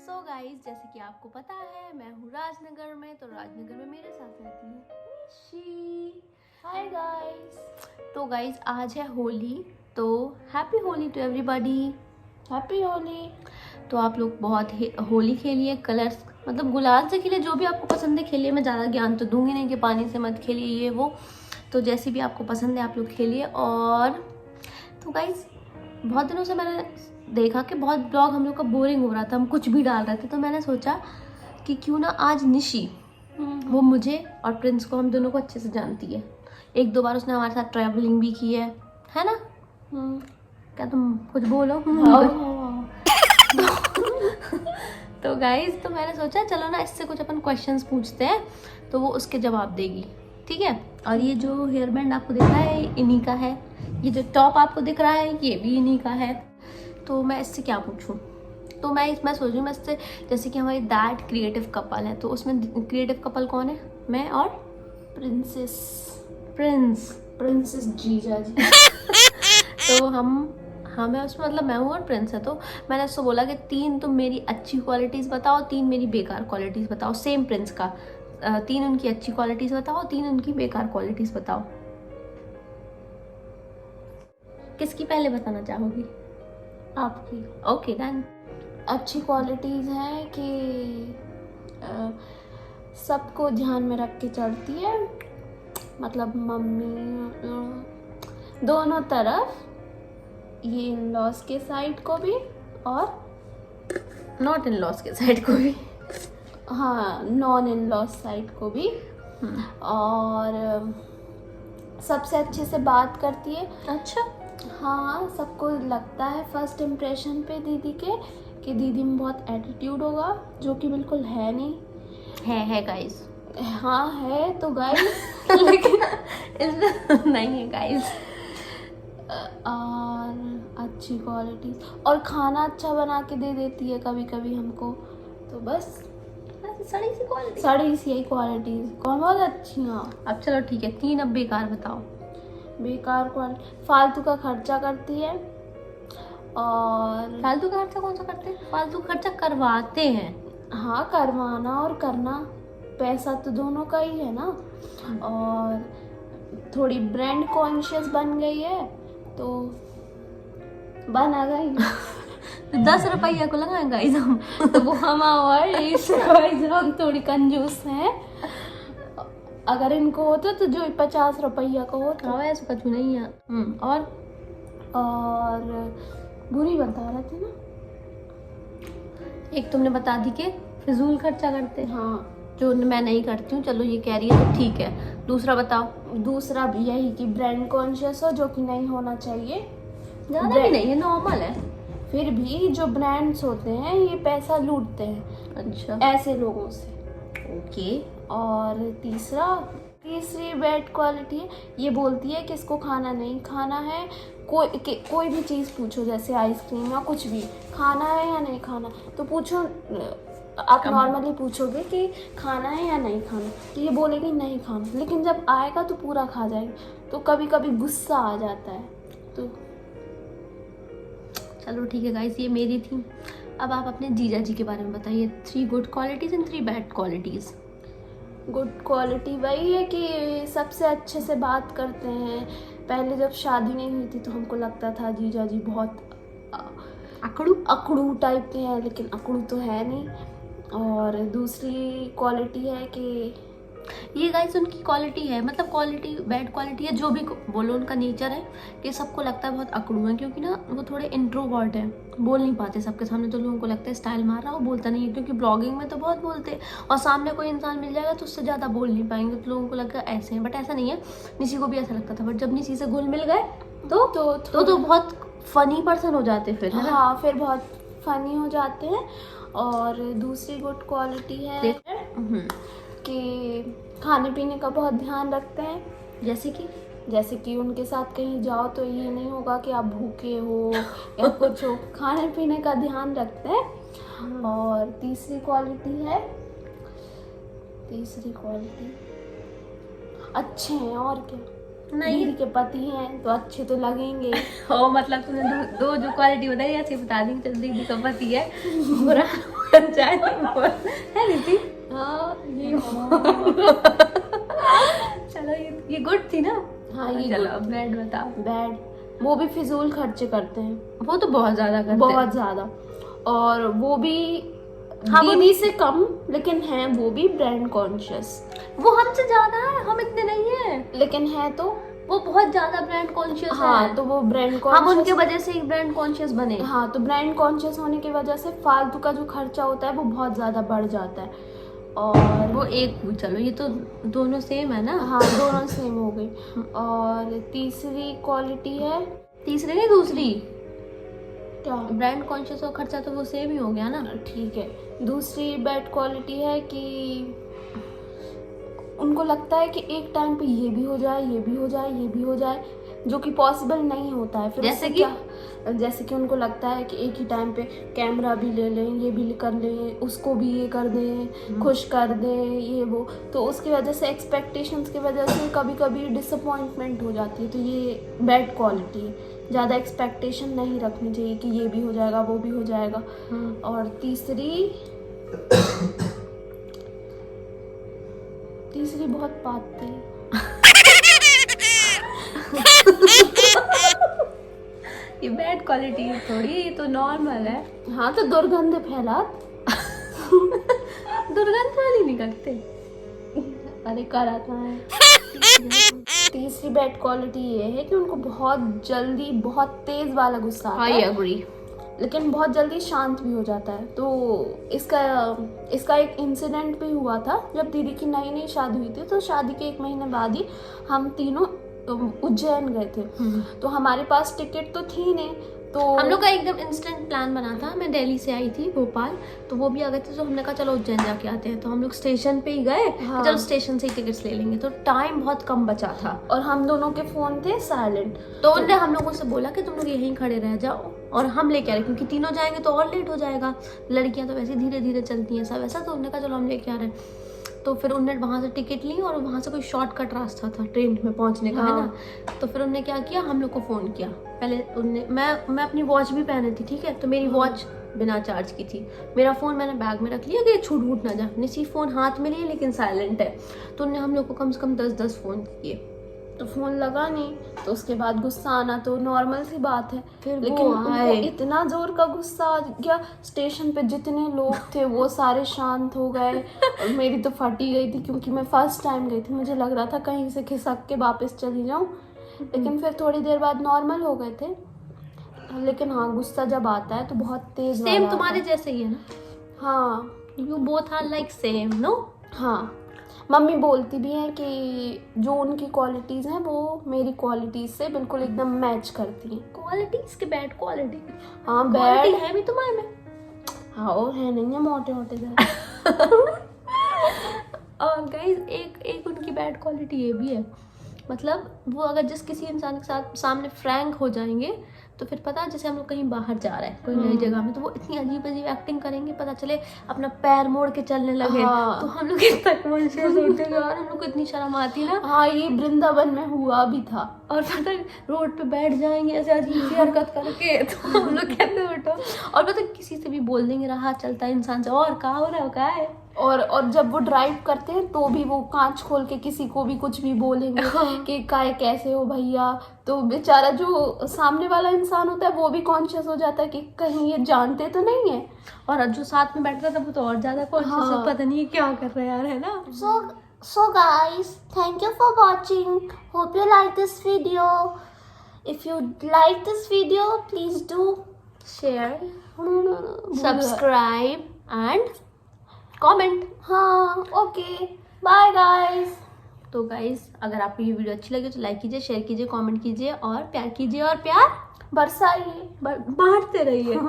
So guys, जैसे कि आपको पता है मैं हूँ राजनगर में, तो राजनगर में मेरे साथ रहती है निशी। Hi guys. तो गाइज आज है होली, तो happy Holi to everybody. Happy Holi. तो आप लोग बहुत होली खेलिए, कलर्स मतलब गुलाल से खेलिए, जो भी आपको पसंद है खेलिए। मैं ज़्यादा ज्ञान तो दूंगी नहीं कि पानी से मत खेलिए ये वो, तो जैसे भी आपको पसंद है आप लोग खेलिए। और तो गाइज बहुत दिनों से मैंने देखा कि बहुत ब्लॉग हम लोग का बोरिंग हो रहा था, हम कुछ भी डाल रहे थे, तो मैंने सोचा कि क्यों ना आज निशी, वो मुझे और प्रिंस को, हम दोनों को अच्छे से जानती है। एक दो बार उसने हमारे साथ ट्रैवलिंग भी की है ना? क्या तुम कुछ बोलो? तो गाइज, तो मैंने सोचा चलो ना इससे कुछ अपन क्वेश्चंस पूछते हैं, तो वो उसके जवाब देगी, ठीक है। और ये जो हेयर बैंड आपको दिख रहा है इन्हीं का है, ये जो टॉप आपको दिख रहा है ये भी इन्हीं का है। तो मैं इससे क्या पूछूं? तो मैं सोच रही हूँ मैं इससे, जैसे कि हमारी दैट क्रिएटिव कपल है, तो उसमें क्रिएटिव कपल कौन है? मैं और प्रिंसेस जीजा जी। तो हमें उसमें मतलब मैं हूँ और प्रिंस है, तो मैंने उससे बोला कि 3 तुम मेरी अच्छी क्वालिटीज़ बताओ, 3 मेरी बेकार क्वालिटीज़ बताओ। सेम प्रिंस का 3 उनकी अच्छी क्वालिटीज़ बताओ, 3 उनकी बेकार क्वालिटीज़ बताओ। किसकी पहले बताना चाहोगी? आपकी। Okay done. अच्छी क्वालिटीज़ हैं कि सबको ध्यान में रख के चलती है, मतलब मम्मी दोनों तरफ, ये इन लॉज के साइड को भी और नॉट इन लॉज के साइड को भी, हाँ नॉन इन लॉज साइड को भी। और सबसे अच्छे से बात करती है। अच्छा। हाँ, सबको लगता है फर्स्ट इम्प्रेशन पे दीदी के कि दीदी में बहुत एटीट्यूड होगा, जो कि बिल्कुल है नहीं। है गाइस। हाँ है तो गाइस लेकिन नहीं है गाइस। और अच्छी क्वालिटी, और खाना अच्छा बना के दे देती है कभी कभी हमको, तो बस सड़ी सी क्वालिटी, साड़ी सी क्वालिटीज कौन बहुत अच्छी हैं। अब चलो ठीक है, 3 अब बेकार बताओ। बेकार क्वालिटी, फालतू का खर्चा करती है। और फालतू का खर्चा कौन सा करते हैं? फालतू खर्चा करवाते हैं। हाँ, करवाना और करना, पैसा तो दोनों का ही है ना। और थोड़ी ब्रांड कॉन्शियस बन गई है, तो बना गई। 10 रुपया को लगाए गाइस हम। तो वो हम थोड़ी कंजूस हैं। अगर इनको होता तो जो 50 रुपया का होता। हाँ ऐसा कुछ नहीं है। और बुरी बता रहे थे ना, एक तुमने बता दी कि फिजूल खर्चा करते हैं, हाँ जो मैं नहीं करती हूँ, चलो ये कह रही है तो ठीक है। दूसरा बताओ। दूसरा भी यही कि ब्रांड कॉन्शियस हो, जो कि नहीं होना चाहिए, ज़्यादा भी नहीं है, नॉर्मल है। फिर भी जो ब्रांड्स होते हैं ये पैसा लूटते हैं, अच्छा, ऐसे लोगों से। ओके। और तीसरी बैड क्वालिटी है, ये बोलती है कि इसको खाना नहीं खाना है। कोई भी चीज़ पूछो, जैसे आइसक्रीम या कुछ भी, खाना है या नहीं खाना, तो पूछो, आप नॉर्मली पूछोगे कि खाना है या नहीं खाना, तो ये बोलेगी नहीं खाना, लेकिन जब आएगा तो पूरा खा जाएगी, तो कभी कभी गुस्सा आ जाता है। तो चलो ठीक है गाइस, ये मेरी थी। अब आप अपने जीजा जी के बारे में बताइए, 3 good qualities and 3 bad qualities. Good quality वही है कि सबसे अच्छे से बात करते हैं। पहले जब शादी नहीं हुई थी तो हमको लगता था जीजा जी बहुत अकड़ू टाइप के हैं, लेकिन अकड़ू तो है नहीं। और दूसरी क्वालिटी है कि ये गाइस उनकी क्वालिटी है, मतलब क्वालिटी बैड क्वालिटी है, जो भी बोलो उनका नेचर है कि सबको लगता है बहुत अकड़ू है, क्योंकि ना वो थोड़े इंट्रोवर्ट है, बोल नहीं पाते सबके सामने, तो लोगों को लगता है स्टाइल मार रहा हो, बोलता नहीं है, क्योंकि ब्लॉगिंग में तो बहुत बोलते हैं, और सामने कोई इंसान मिल जाएगा तो उससे ज़्यादा बोल नहीं पाएंगे, तो लोगों को लगता है ऐसे हैं, बट ऐसा नहीं है। निशी को भी ऐसा लगता था, बट जब निशी से घुल मिल गए तो बहुत फनी पर्सन हो जाते फिर, है ना? हाँ, फिर बहुत फनी हो जाते हैं। और दूसरी गुड क्वालिटी है कि खाने पीने का बहुत ध्यान रखते हैं। जैसे कि उनके साथ कहीं जाओ तो ये नहीं होगा कि आप भूखे हो या कुछ हो, खाने पीने का ध्यान रखते हैं। और तीसरी क्वालिटी अच्छे हैं, और क्या, नहीं दीदी के पति हैं तो अच्छे तो लगेंगे। ओ मतलब तुमने दो जो क्वालिटी बताई ऐसे बता दी, चल दीदी का पति है बुरा पंचायती बोल है रीति। हाँ ये चलो ये गुड थी ना। हाँ ये चलो अब बैड बताओ। बैड, वो भी फिजूल खर्चे करते हैं, वो तो बहुत ज्यादा करते हैं। बहुत ज्यादा। और वो भी हाँ, दीदी से कम, लेकिन हैं वो भी ब्रांड कॉन्शियस। वो हमसे ज्यादा है, हम इतने नहीं है, लेकिन है तो वो बहुत ज्यादा ब्रांड कॉन्शियस हाँ है। तो वो ब्रांड हम कॉन्शियस, उनके वजह से ही ब्रांड कॉन्शियस बने। हाँ तो ब्रांड कॉन्शियस होने की वजह से फालतू का जो खर्चा होता है वो बहुत ज्यादा बढ़ जाता है। और वो एक, चलो ये तो दोनों सेम है ना। हाँ दोनों सेम हो गई। और तीसरी क्वालिटी है, तीसरी नहीं दूसरी, क्या ब्रांड कॉन्शियस और खर्चा तो वो सेम ही हो गया ना। ठीक है, दूसरी बैड क्वालिटी है कि उनको लगता है कि एक टाइम पे ये भी हो जाए, ये भी हो जाए, ये भी हो जाए, जो कि पॉसिबल नहीं होता है। फिर जैसे उससे कि? क्या, जैसे कि उनको लगता है कि एक ही टाइम पे कैमरा भी ले लें, ये भी कर लें, उसको भी ये कर दें, खुश कर दें, ये वो। तो उसकी वजह से एक्सपेक्टेशंस की वजह से कभी कभी डिसअपॉइंटमेंट हो जाती है। तो ये बैड क्वालिटी है, ज़्यादा एक्सपेक्टेशन नहीं रखनी चाहिए कि ये भी हो जाएगा, वो भी हो जाएगा। और तीसरी बहुत पाती है। ये बैड क्वालिटी है थोड़ी, ये तो नॉर्मल है। हाँ तो दुर्गंध फैला दुर्गंध वाली नहीं करते। अरे कराता है। तीसरी बैड क्वालिटी ये है कि उनको बहुत जल्दी बहुत तेज वाला गुस्सा आता आई है, एग्री। लेकिन बहुत जल्दी शांत भी हो जाता है। तो इसका एक इंसिडेंट भी हुआ था जब दीदी की नई नई शादी हुई थी। तो शादी के 1 महीने बाद ही हम तीनों उज्जैन गए थे। तो हमारे पास टिकट तो थी नहीं, तो हम लोग का एकदम इंस्टेंट प्लान बना था। मैं दिल्ली से आई थी भोपाल, तो वो भी आ गए थे, तो हमने कहा चलो उज्जैन जाके आते हैं। तो हम लोग स्टेशन पे ही गए, हाँ। चलो स्टेशन से ही टिकट्स ले लेंगे। तो टाइम बहुत कम बचा था और हम दोनों के फोन थे साइलेंट। तो उनने हम लोगों से बोला कि तुम लोग यहीं खड़े रह जाओ और हम लेके आ रहे, क्योंकि तीनों जाएंगे तो और लेट हो जाएगा। लड़कियां तो वैसे धीरे धीरे चलती हैं सब ऐसा। तो उन्होंने कहा चलो हम लेके आ रहे हैं। तो फिर उन्होंने वहाँ से टिकट ली और वहाँ से कोई शॉर्टकट रास्ता था ट्रेन में पहुँचने का, है ना। तो फिर उन्होंने क्या किया, हम लोग को फ़ोन किया। पहले उनने मैं अपनी वॉच भी पहने थी, ठीक है। तो मेरी वॉच बिना चार्ज की थी, मेरा फ़ोन मैंने बैग में रख लिया कि छूट वूट ना जाए। निसी फ़ोन हाथ में लिए लेकिन साइलेंट है। तो उन्होंने हम लोग को कम से कम 10 फ़ोन किए, तो फोन लगा नहीं। तो उसके बाद गुस्सा आना तो नॉर्मल सी बात है। फिर लेकिन वो उनको आए। इतना जोर का गुस्सा आ गया, स्टेशन पे जितने लोग थे वो सारे शांत हो गए। और मेरी तो फटी गई थी क्योंकि मैं फर्स्ट टाइम गई थी, मुझे लग रहा था कहीं से खिसक के वापस चली जाऊं। लेकिन फिर थोड़ी देर बाद नॉर्मल हो गए थे। लेकिन हाँ, गुस्सा जब आता है तो बहुत तेज वाला सेम आता तुम्हारे है। जैसे ही है ना। हाँ you both are like same, no. हाँ, मम्मी बोलती भी है कि जो उनकी क्वालिटीज़ हैं वो मेरी क्वालिटीज़ से बिल्कुल एकदम मैच करती हैं। क्वालिटीज के बैड क्वालिटी। हाँ क्वालिटी बैड है भी तुम्हारे में। हाँ, वो है नहीं है, मोटे मोटे से। और गाइस एक उनकी बैड क्वालिटी ये भी है, मतलब वो अगर जिस किसी इंसान के साथ सामने फ्रैंक हो जाएंगे तो फिर पता, जैसे हम लोग कहीं बाहर जा रहे हैं कोई नई जगह में, तो वो इतनी अजीब अजीब एक्टिंग करेंगे, पता चले अपना पैर मोड़ के चलने लगे। हाँ। तो हम लोग इतना कॉन्शियस होते हैं यार, हम लोग को इतनी शर्म आती ना। हाँ, ये वृंदावन में हुआ भी था। और पता है, रोड पे बैठ जाएंगे ऐसे अजीब सी हरकत करके, तो हम लोग कहते उठो। और पता है, किसी से भी बोल देंगे, राह चलता है इंसान से, और कहाँ हो रहा है, कहाँ है। और जब वो ड्राइव करते हैं तो भी वो कांच खोल के किसी को भी कुछ भी बोलेंगे कि काय कैसे हो भैया। तो बेचारा जो सामने वाला इंसान होता है वो भी कॉन्शियस हो जाता है कि कहीं ये जानते तो नहीं है। और जो साथ में बैठता था वो तो और ज्यादा कॉन्शियस है, हाँ। पता नहीं क्या कर रहा है यार, है ना। So guys, thank you for watching. Hope you like this video. If you like this video, please do share, subscribe. Subscribe and comment. हाँ, ओके, बाय गाइस। तो गाइस, अगर आपको ये वीडियो अच्छी लगे तो लाइक कीजिए, शेयर कीजिए, कमेंट कीजिए और प्यार कीजिए। और प्यार बरसाइए, बांटते रहिए।